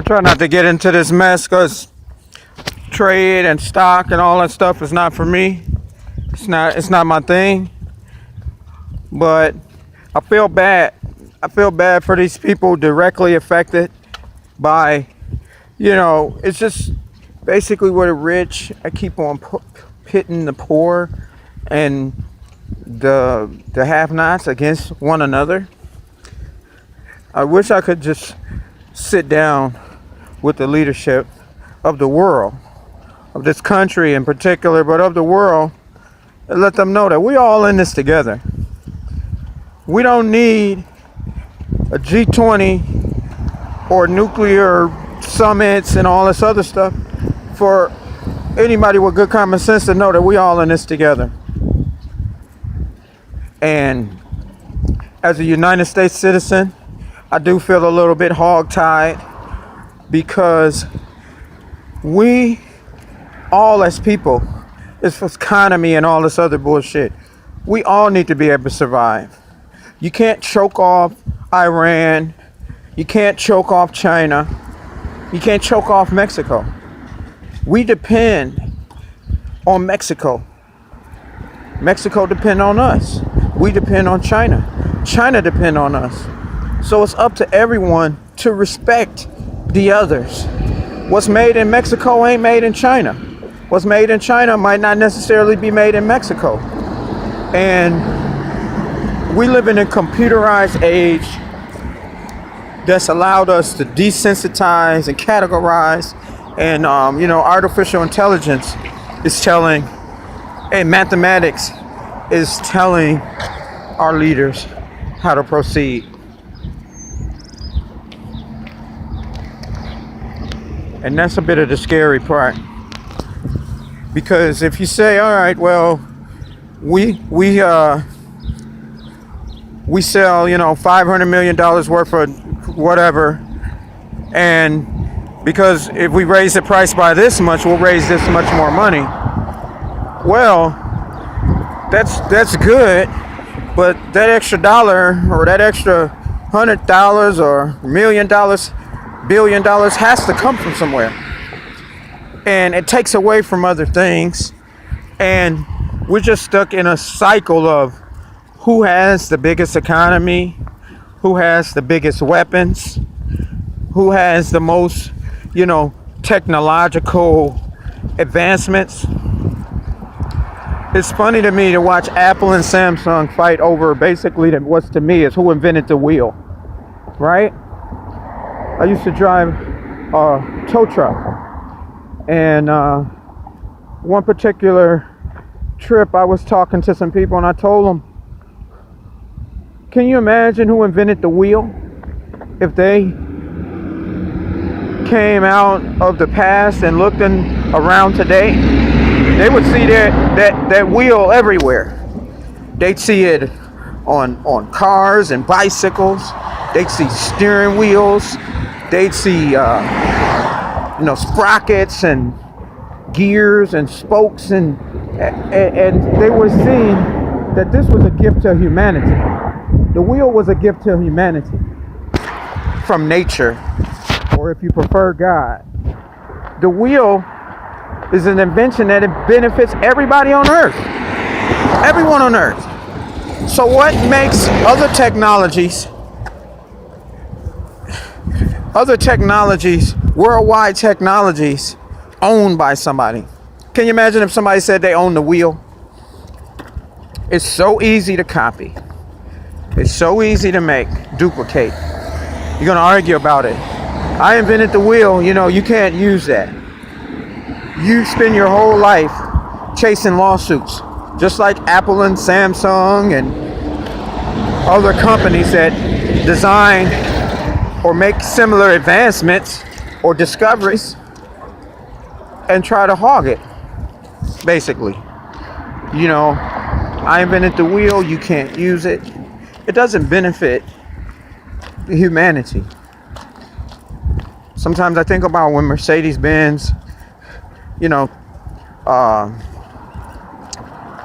I try not to get into this mess because trade and stock and all that stuff is not for me. It's not my thing. But I feel bad. I feel bad for these people directly affected by, it's just basically we're the rich. I keep on pitting the poor and the have-nots against one another. I wish I could just sit down with the leadership of the world, of this country in particular, but of the world, and let them know that we all in this together. We don't need a G20 or nuclear summits and all this other stuff for anybody with good common sense to know that we all in this together. And as a United States citizen, I do feel a little bit hogtied because we all as people, this economy and all this other bullshit, we all need to be able to survive. You can't choke off Iran. You can't choke off China. You can't choke off Mexico. We depend on Mexico. Mexico depend on us. We depend on China. China depend on us. So it's up to everyone to respect the others. What's made in Mexico ain't made in China. What's made in China might not necessarily be made in Mexico. And we live in a computerized age that's allowed us to desensitize and categorize. And, artificial intelligence is telling, and mathematics is telling our leaders how to proceed. And that's a bit of the scary part. Because if you say, all right, well, we sell, $500 million worth of whatever, and because if we raise the price by this much, we'll raise this much more money. Well, that's good, but that extra dollar or that extra $100 or $1 million, $1 billion has to come from somewhere. And it takes away from other things. And we're just stuck in a cycle of who has the biggest economy, who has the biggest weapons, who has the most, technological advancements. It's funny to me to watch Apple and Samsung fight over basically what's to me is who invented the wheel, right? I used to drive a tow truck, and one particular trip I was talking to some people and I told them, can you imagine who invented the wheel? If they came out of the past and looked around today, they would see that wheel everywhere. They'd see it on cars and bicycles. They'd see steering wheels. They'd see sprockets and gears and spokes, and they were seeing that this was a gift to humanity. The wheel was a gift to humanity from nature, or if you prefer, God. The wheel is an invention that it benefits everybody on earth. Everyone on earth. So what makes other technologies, worldwide technologies, owned by somebody? Can you imagine if somebody said they own the wheel? It's so easy to copy. It's so easy to make, duplicate. You're gonna argue about it. I invented the wheel, you can't use that. You spend your whole life chasing lawsuits, just like Apple and Samsung and other companies that design or make similar advancements or discoveries and try to hog it, basically. I invented the wheel, you can't use it. It doesn't benefit humanity. Sometimes I think about when Mercedes-Benz,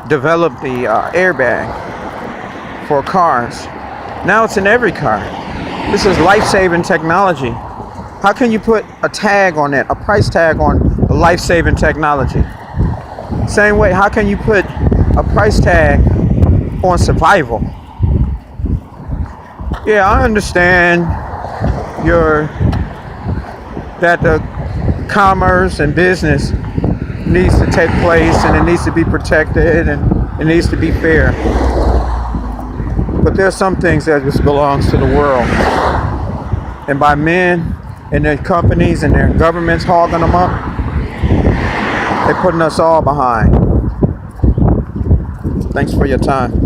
developed the airbag for cars. Now it's in every car. This is life-saving technology. How can you put a tag on it, a price tag on life-saving technology? Same way, how can you put a price tag on survival? Yeah, I understand that the commerce and business needs to take place and it needs to be protected and it needs to be fair. But there are some things that just belongs to the world. And by men and their companies and their governments hogging them up, they're putting us all behind. Thanks for your time.